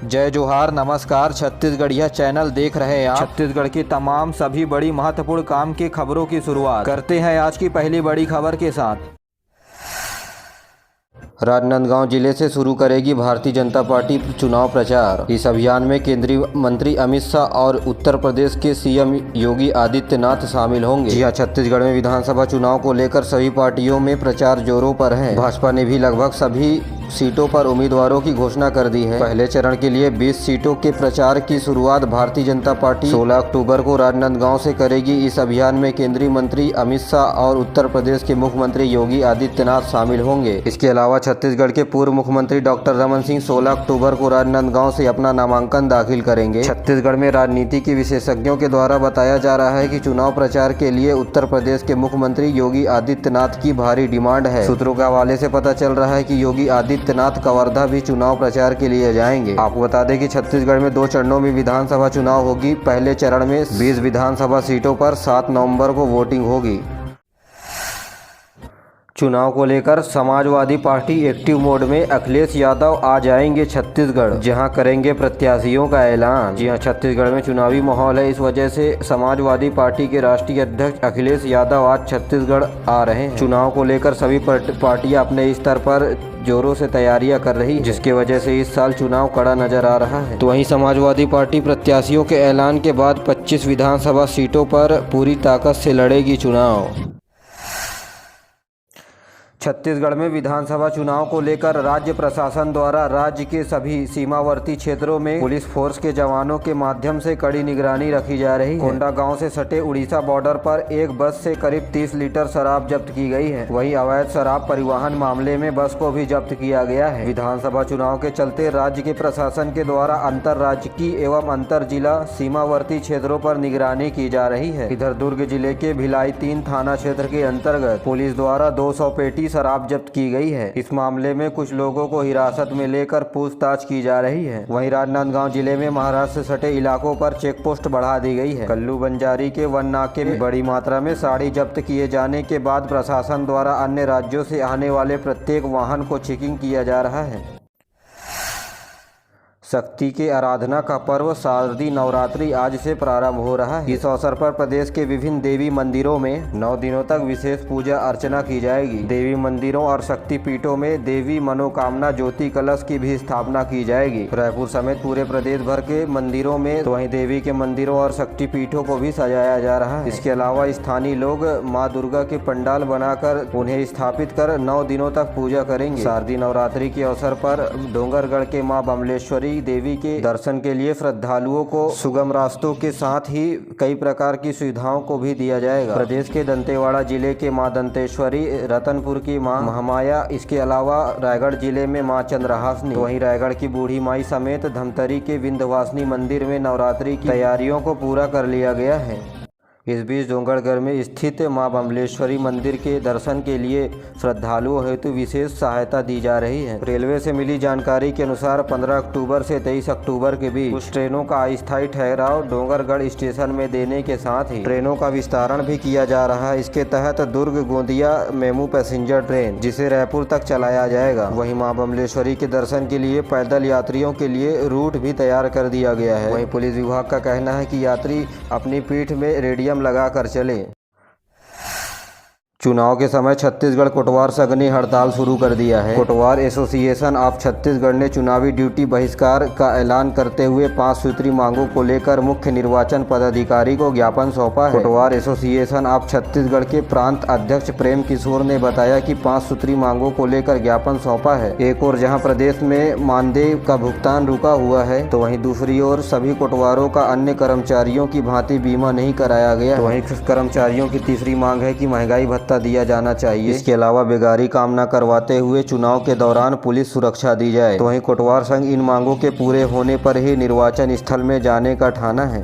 जय जोहार, नमस्कार। छत्तीसगढ़िया चैनल देख रहे हैं आप। छत्तीसगढ़ की तमाम सभी बड़ी महत्वपूर्ण काम की खबरों की शुरुआत करते हैं आज की पहली बड़ी खबर के साथ। राजनांदगांव जिले से शुरू करेगी भारतीय जनता पार्टी चुनाव प्रचार। इस अभियान में केंद्रीय मंत्री अमित शाह और उत्तर प्रदेश के सीएम योगी आदित्यनाथ शामिल होंगे। जी हां, छत्तीसगढ़ में विधानसभा चुनाव को लेकर सभी पार्टियों में प्रचार जोरों पर है। भाजपा ने भी लगभग सभी सीटों पर उम्मीदवारों की घोषणा कर दी है। पहले चरण के लिए 20 सीटों के प्रचार की शुरुआत भारतीय जनता पार्टी 16 अक्टूबर को राजनांदगांव से करेगी। इस अभियान में केंद्रीय मंत्री अमित शाह और उत्तर प्रदेश के मुख्यमंत्री योगी आदित्यनाथ शामिल होंगे। इसके अलावा छत्तीसगढ़ के पूर्व मुख्यमंत्री डॉक्टर रमन सिंह 16 अक्टूबर को राजनांदगांव से अपना नामांकन दाखिल करेंगे। छत्तीसगढ़ में राजनीति के विशेषज्ञों के द्वारा बताया जा रहा है कि चुनाव प्रचार के लिए उत्तर प्रदेश के मुख्यमंत्री योगी आदित्यनाथ की भारी डिमांड है। सूत्रों के हवाले से पता चल रहा है कि योगी आदित्यनाथ कवर्धा भी चुनाव प्रचार के लिए जाएंगे। आपको बता दें कि छत्तीसगढ़ में 2 चरणों में विधानसभा चुनाव होगी। पहले चरण में 20 विधानसभा सीटों पर 7 नवंबर को वोटिंग होगी। चुनाव को लेकर समाजवादी पार्टी एक्टिव मोड में। अखिलेश यादव आ जाएंगे छत्तीसगढ़, जहां करेंगे प्रत्याशियों का ऐलान। जी हां, छत्तीसगढ़ में चुनावी माहौल है, इस वजह से समाजवादी पार्टी के राष्ट्रीय अध्यक्ष अखिलेश यादव आज छत्तीसगढ़ आ रहे हैं। चुनाव को लेकर सभी पार्टियां अपने स्तर पर जोरों से तैयारियां कर रही, जिसकी वजह से इस साल चुनाव कड़ा नजर आ रहा है। तो वहीं समाजवादी पार्टी प्रत्याशियों के ऐलान के बाद 25 विधानसभा सीटों पर पूरी ताकत से लड़ेगी चुनाव। छत्तीसगढ़ में विधानसभा चुनाव को लेकर राज्य प्रशासन द्वारा राज्य के सभी सीमावर्ती क्षेत्रों में पुलिस फोर्स के जवानों के माध्यम से कड़ी निगरानी रखी जा रही है। कोंडागांव से सटे उड़ीसा बॉर्डर पर एक बस से करीब 30 लीटर शराब जब्त की गई है। वहीं अवैध शराब परिवहन मामले में बस को भी जब्त किया गया है। विधानसभा चुनाव के चलते राज्य के प्रशासन के द्वारा अंतर राज्यीय एवं अंतर जिला सीमावर्ती क्षेत्रों पर निगरानी की जा रही है। इधर दुर्ग जिले के भिलाई 3 थाना क्षेत्र के अंतर्गत पुलिस द्वारा 200 पेटी शराब जब्त की गई है। इस मामले में कुछ लोगों को हिरासत में लेकर पूछताछ की जा रही है। वहीं राजनांदगांव जिले में महाराष्ट्र से सटे इलाकों पर चेक पोस्ट बढ़ा दी गई है। कल्लू बंजारी के वन नाके में बड़ी मात्रा में साड़ी जब्त किए जाने के बाद प्रशासन द्वारा अन्य राज्यों से आने वाले प्रत्येक वाहन को चेकिंग किया जा रहा है। शक्ति के आराधना का पर्व शारदीय नवरात्रि आज से प्रारंभ हो रहा है। इस अवसर पर प्रदेश के विभिन्न देवी मंदिरों में 9 दिनों तक विशेष पूजा अर्चना की जाएगी। देवी मंदिरों और शक्ति पीठों में देवी मनोकामना ज्योति कलश की भी स्थापना की जाएगी। रायपुर समेत पूरे प्रदेश भर के मंदिरों में तो वहीं देवी के मंदिरों और शक्ति पीठों को भी सजाया जा रहा है। इसके अलावा स्थानीय लोग माँ दुर्गा के पंडाल बनाकर उन्हें स्थापित कर 9 दिनों तक पूजा करेंगे। शारदीय नवरात्रि के अवसर पर डोंगरगढ़ के माँ बमलेश्वरी देवी के दर्शन के लिए श्रद्धालुओं को सुगम रास्तों के साथ ही कई प्रकार की सुविधाओं को भी दिया जाएगा। प्रदेश के दंतेवाड़ा जिले के मां दंतेश्वरी, रतनपुर की मां महामाया, इसके अलावा रायगढ़ जिले में मां चंद्रहासिनी, वहीं रायगढ़ की बूढ़ी माई समेत धमतरी के विंध्यवासिनी मंदिर में नवरात्रि की तैयारियों को पूरा कर लिया गया है। इस बीच डोंगरगढ़ में स्थित मां बमलेश्वरी मंदिर के दर्शन के लिए श्रद्धालुओं हेतु विशेष सहायता दी जा रही है। रेलवे से मिली जानकारी के अनुसार 15 अक्टूबर से 23 अक्टूबर के बीच कुछ ट्रेनों का अस्थायी ठहराव डोंगरगढ़ स्टेशन में देने के साथ ही ट्रेनों का विस्तारण भी किया जा रहा है। इसके तहत Durg Gondia MEMU passenger train, जिसे रायपुर तक चलाया जाएगा। वहीं मां बमलेश्वरी के दर्शन के लिए पैदल यात्रियों के लिए रूट भी तैयार कर दिया गया है। वहीं पुलिस विभाग का कहना है कि यात्री अपनी पीठ में रेडियम लगाकर चले। चुनाव के समय छत्तीसगढ़ कोटवार संघ ने हड़ताल शुरू कर दिया है। कोटवार एसोसिएशन ऑफ छत्तीसगढ़ ने चुनावी ड्यूटी बहिष्कार का ऐलान करते हुए 5 सूत्री मांगों को लेकर मुख्य निर्वाचन पदाधिकारी को ज्ञापन सौंपा है। कोटवार एसोसिएशन ऑफ छत्तीसगढ़ के प्रांत अध्यक्ष प्रेम किशोर ने बताया कि 5 सूत्री मांगों को लेकर ज्ञापन सौंपा है। एक और जहां प्रदेश में मानदेय का भुगतान रुका हुआ है, तो वहीं दूसरी ओर सभी कोटवारों का अन्य कर्मचारियों की भांति बीमा नहीं कराया गया। तो वहीं कर्मचारियों की तीसरी मांग है कि महंगाई भत्ता दिया जाना चाहिए। इसके अलावा बेगारी काम न करवाते हुए चुनाव के दौरान पुलिस सुरक्षा दी जाए। तो वहीं कोटवार संघ इन मांगों के पूरे होने पर ही निर्वाचन स्थल में जाने का ठाना है।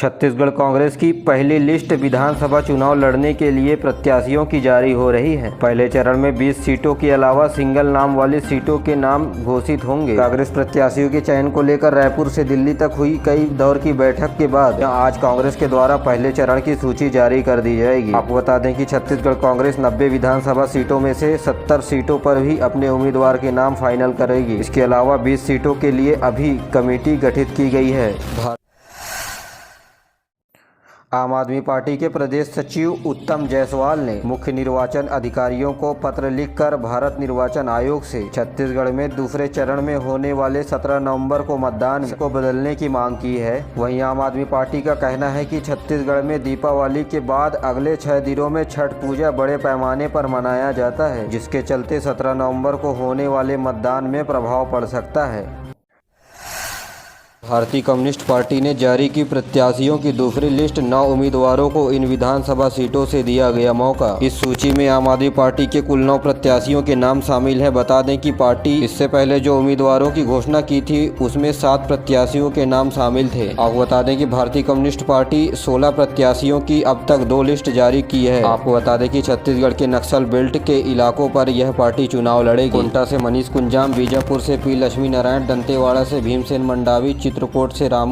छत्तीसगढ़ कांग्रेस की पहली लिस्ट विधानसभा चुनाव लड़ने के लिए प्रत्याशियों की जारी हो रही है। पहले चरण में 20 सीटों के अलावा सिंगल नाम वाली सीटों के नाम घोषित होंगे। कांग्रेस प्रत्याशियों के चयन को लेकर रायपुर से दिल्ली तक हुई कई दौर की बैठक के बाद आज कांग्रेस के द्वारा पहले चरण की सूची जारी कर दी जाएगी। आपको बता दें कि छत्तीसगढ़ कांग्रेस 90 विधानसभा सीटों में से 70 सीटों पर भी अपने उम्मीदवार के नाम फाइनल करेगी। इसके अलावा 20 सीटों के लिए अभी कमेटी गठित की गई है। आम आदमी पार्टी के प्रदेश सचिव उत्तम जायसवाल ने मुख्य निर्वाचन अधिकारियों को पत्र लिखकर भारत निर्वाचन आयोग से छत्तीसगढ़ में दूसरे चरण में होने वाले 17 नवंबर को मतदान को बदलने की मांग की है। वहीं आम आदमी पार्टी का कहना है कि छत्तीसगढ़ में दीपावली के बाद अगले 6 दिनों में छठ पूजा बड़े पैमाने पर मनाया जाता है, जिसके चलते 17 नवंबर को होने वाले मतदान में प्रभाव पड़ सकता है। भारतीय कम्युनिस्ट पार्टी ने जारी की प्रत्याशियों की दूसरी लिस्ट। 9 उम्मीदवारों को इन विधानसभा सीटों से दिया गया मौका। इस सूची में आम आदमी पार्टी के कुल 9 प्रत्याशियों के नाम शामिल हैं। बता दें कि पार्टी इससे पहले जो उम्मीदवारों की घोषणा की थी उसमें 7 प्रत्याशियों के नाम शामिल थे। आपको बता दें कि भारतीय कम्युनिस्ट पार्टी 16 प्रत्याशियों की अब तक 2 लिस्ट जारी की है। आपको बता दें कि छत्तीसगढ़ के नक्सल बेल्ट के इलाकों पर यह पार्टी चुनाव लड़ेगी। कुंटा से मनीष कुंजाम, बीजापुर से पी लक्ष्मी नारायण, दंतेवाड़ा से भीमसेन मंडावी, चित्रकूट से राम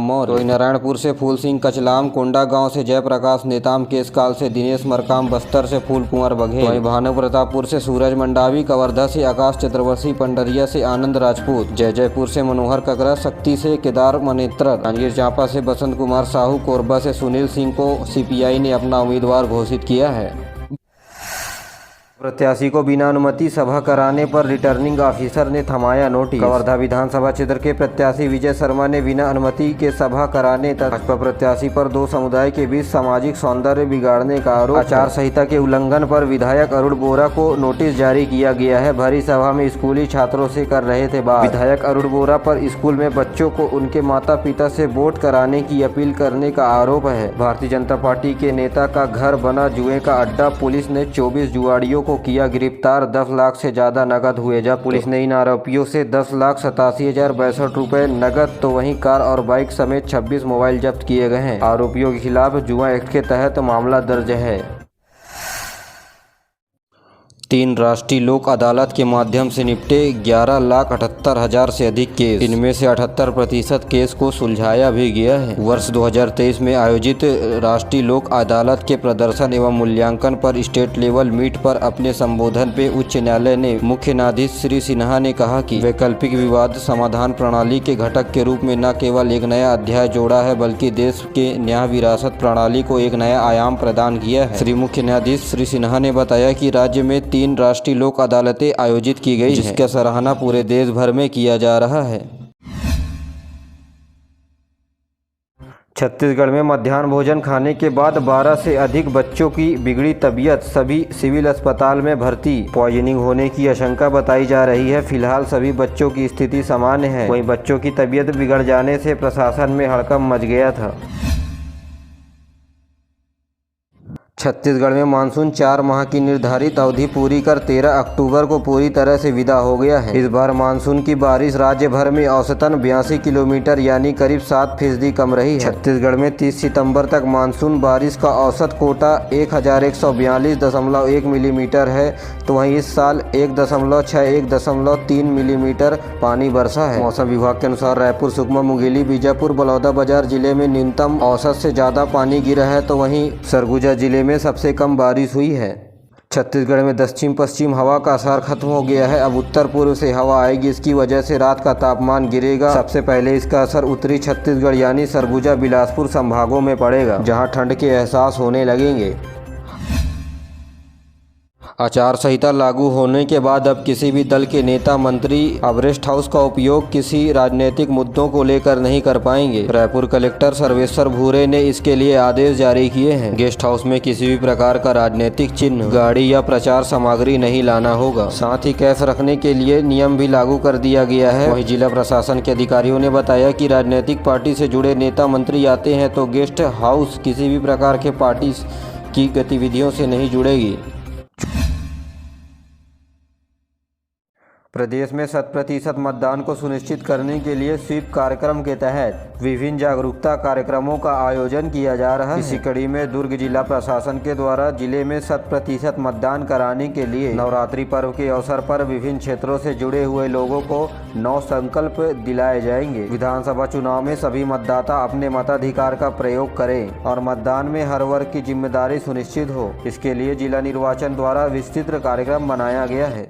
मौर्य, नारायणपुर से फूल सिंह कचलाम, कोंडागांव से जयप्रकाश नेताम, केसकाल से दिनेश मरकाम, बस्तर से फूल कुंवर बघेल, वहीं भानु प्रतापपुर से सूरज मंडावी, कवर्धा से आकाश चतुर्वेदी, पंडरिया से आनंद राजपूत, जयपुर से मनोहर ककरा, शक्ति से केदार मनेत्र, जांजगीर चांपा से बसंत कुमार साहू, कोरबा से सुनील सिंह को सीपीआई ने अपना उम्मीदवार घोषित किया है। प्रत्याशी को बिना अनुमति सभा कराने पर रिटर्निंग ऑफिसर ने थमाया नोटिस। कवर्धा विधानसभा क्षेत्र के प्रत्याशी विजय शर्मा ने बिना अनुमति के सभा कराने तक भाजपा प्रत्याशी पर 2 समुदाय के बीच सामाजिक सौंदर्य बिगाड़ने का आरोप। आचार संहिता के उल्लंघन पर विधायक अरुण बोरा को नोटिस जारी किया गया है। भरी सभा में स्कूली छात्रों से कर रहे थे बात। विधायक अरुण बोरा पर स्कूल में बच्चों को उनके माता पिता से वोट कराने की अपील करने का आरोप है। भारतीय जनता पार्टी के नेता का घर बना जुए का अड्डा। पुलिस ने 24 जुआड़ियों को किया गिरफ्तार। 10 लाख से ज्यादा नगद हुए जब्त। पुलिस ने इन आरोपियों से 10,87,062 रुपए नगद तो वहीं कार और बाइक समेत 26 मोबाइल जब्त किए गए हैं। आरोपियों के खिलाफ जुआ एक्ट के तहत मामला दर्ज है। 3 राष्ट्रीय लोक अदालत के माध्यम से निपटे 11,78,000 से अधिक केस। इनमें से 78% केस को सुलझाया भी गया है। वर्ष 2023 में आयोजित राष्ट्रीय लोक अदालत के प्रदर्शन एवं मूल्यांकन पर स्टेट लेवल मीट पर अपने संबोधन पे उच्च न्यायालय ने मुख्य न्यायाधीश श्री सिन्हा ने कहा कि वैकल्पिक विवाद समाधान प्रणाली के घटक के रूप में न केवल एक नया अध्याय जोड़ा है बल्कि देश के न्याय विरासत प्रणाली को एक नया आयाम प्रदान किया है। श्री मुख्य न्यायाधीश श्री सिन्हा ने बताया कि राज्य में 3 राष्ट्रीय लोक अदालतें आयोजित की गई, जिसका सराहना पूरे देश भर में किया जा रहा है। छत्तीसगढ़ में मध्याह्न भोजन खाने के बाद 12 से अधिक बच्चों की बिगड़ी तबीयत। सभी सिविल अस्पताल में भर्ती। पॉइजनिंग होने की आशंका बताई जा रही है। फिलहाल सभी बच्चों की स्थिति सामान्य है। वहीं बच्चों की तबीयत बिगड़ जाने से प्रशासन में हड़कंप मच गया था। छत्तीसगढ़ में मानसून 4 माह की निर्धारित अवधि पूरी कर 13 अक्टूबर को पूरी तरह से विदा हो गया है। इस बार मानसून की बारिश राज्य भर में औसतन 82 किलोमीटर यानी करीब 7% कम रही है। छत्तीसगढ़ में 30 सितंबर तक मानसून बारिश का औसत कोटा 1142.1 मिलीमीटर है, तो वहीं इस साल 1.3 मिलीमीटर पानी बरसा है। मौसम विभाग के अनुसार रायपुर, सुकमा, मुंगेली, बीजापुर, बलौदाबाजार जिले में न्यूनतम औसत से ज्यादा पानी गिरा है, तो वहीं सरगुजा जिले में सबसे कम बारिश हुई है। छत्तीसगढ़ में दक्षिण पश्चिम हवा का असर खत्म हो गया है। अब उत्तर पूर्व से हवा आएगी। इसकी वजह से रात का तापमान गिरेगा। सबसे पहले इसका असर उत्तरी छत्तीसगढ़ यानी सरगुजा, बिलासपुर संभागों में पड़ेगा, जहां ठंड के एहसास होने लगेंगे। आचार संहिता लागू होने के बाद अब किसी भी दल के नेता मंत्री अब रेस्ट हाउस का उपयोग किसी राजनीतिक मुद्दों को लेकर नहीं कर पाएंगे। रायपुर कलेक्टर सर्वेश्वर भूरे ने इसके लिए आदेश जारी किए हैं। गेस्ट हाउस में किसी भी प्रकार का राजनीतिक चिन्ह, गाड़ी या प्रचार सामग्री नहीं लाना होगा। साथ ही कैश रखने के लिए नियम भी लागू कर दिया गया है। वहीं जिला प्रशासन के अधिकारियों ने बताया कि राजनीतिक पार्टी से जुड़े नेता मंत्री आते हैं तो गेस्ट हाउस किसी भी प्रकार के पार्टी की गतिविधियों से नहीं जुड़ेगी। प्रदेश में 100% मतदान को सुनिश्चित करने के लिए स्वीप कार्यक्रम के तहत विभिन्न जागरूकता कार्यक्रमों का आयोजन किया जा रहा है। इसी कड़ी में दुर्ग जिला प्रशासन के द्वारा जिले में 100% मतदान कराने के लिए नवरात्रि पर्व के अवसर पर विभिन्न क्षेत्रों से जुड़े हुए लोगों को 9 संकल्प दिलाए जाएंगे। विधानसभा चुनाव में सभी मतदाता अपने मताधिकार का प्रयोग करें और मतदान में हर वर्ग की जिम्मेदारी सुनिश्चित हो। इसके लिए जिला निर्वाचन द्वारा विस्तृत कार्यक्रम बनाया गया है।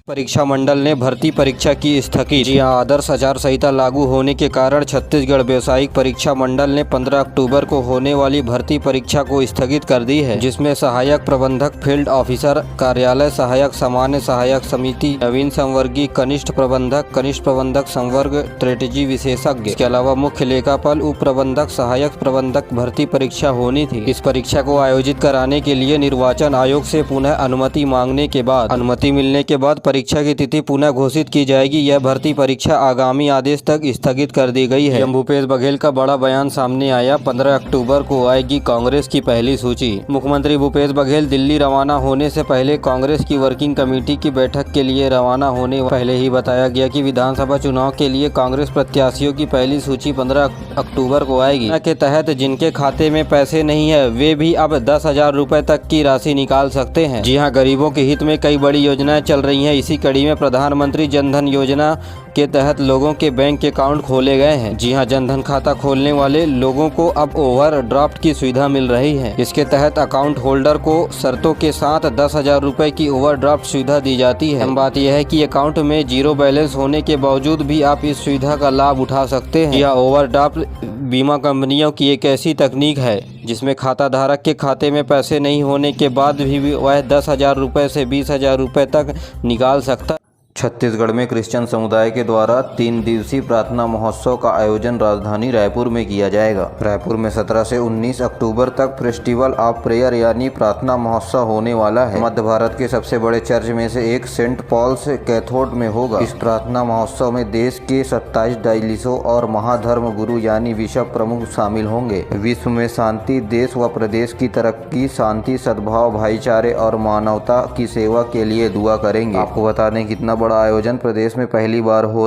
परीक्षा मंडल ने भर्ती परीक्षा की स्थगित। जी हां, आदर्श आचार संहिता लागू होने के कारण छत्तीसगढ़ व्यावसायिक परीक्षा मंडल ने 15 अक्टूबर को होने वाली भर्ती परीक्षा को स्थगित कर दी है, जिसमें सहायक प्रबंधक फील्ड ऑफिसर कार्यालय, सहायक सामान्य सहायक समिति, नवीन संवर्गीय कनिष्ठ प्रबंधक संवर्ग, स्ट्रेटेजी विशेषज्ञ, इसके अलावा मुख्य लेखापाल, उप प्रबंधक, सहायक प्रबंधक भर्ती परीक्षा होनी थी। इस परीक्षा को आयोजित कराने के लिए निर्वाचन आयोग से पुनः अनुमति मांगने के बाद अनुमति मिलने के बाद परीक्षा की तिथि पुनः घोषित की जाएगी। यह भर्ती परीक्षा आगामी आदेश तक स्थगित कर दी गई है। भूपेश बघेल का बड़ा बयान सामने आया। 15 अक्टूबर को आएगी कांग्रेस की पहली सूची। मुख्यमंत्री भूपेश बघेल दिल्ली रवाना होने से पहले कांग्रेस की वर्किंग कमेटी की बैठक के लिए रवाना होने पहले ही बताया गया कि विधानसभा चुनाव के लिए कांग्रेस प्रत्याशियों की पहली सूची 15 अक्टूबर को आएगी। के तहत जिनके खाते में पैसे नहीं है वे भी अब 10,000 रुपए तक की राशि निकाल सकते हैं। जी हाँ, गरीबों के हित में कई बड़ी योजनाएं चल रही हैं। इसी कड़ी में प्रधानमंत्री जनधन योजना के तहत लोगों के बैंक अकाउंट खोले गए हैं। जी हां, जनधन खाता खोलने वाले लोगों को अब ओवरड्राफ्ट की सुविधा मिल रही है। इसके तहत अकाउंट होल्डर को शर्तों के साथ 10,000 रुपए की ओवरड्राफ्ट सुविधा दी जाती है। बात यह है कि अकाउंट में जीरो बैलेंस होने के बावजूद भी आप इस सुविधा का लाभ उठा सकते हैं। यह ओवरड्राफ्ट बीमा कंपनियों की एक ऐसी तकनीक है जिसमें खाता धारक के खाते में पैसे नहीं होने के बाद भी वह 10,000 रुपए से 20,000 रुपए तक निकाल सकता है। छत्तीसगढ़ में क्रिश्चियन समुदाय के द्वारा 3 दिवसीय प्रार्थना महोत्सव का आयोजन राजधानी रायपुर में किया जाएगा। रायपुर में 17 से 19 अक्टूबर तक फेस्टिवल ऑफ प्रेयर यानी प्रार्थना महोत्सव होने वाला है। मध्य भारत के सबसे बड़े चर्च में से एक सेंट पॉल्स कैथोड में होगा। इस प्रार्थना महोत्सव में देश के 27 डायलिसो और महाधर्म गुरु यानी बिशप प्रमुख शामिल होंगे। विश्व में शांति, देश व प्रदेश की तरक्की, शांति, सद्भाव, भाईचारे और मानवता की सेवा के लिए दुआ करेंगे। आपको बता दें कितना बड़ा आयोजन प्रदेश में पहली बार हो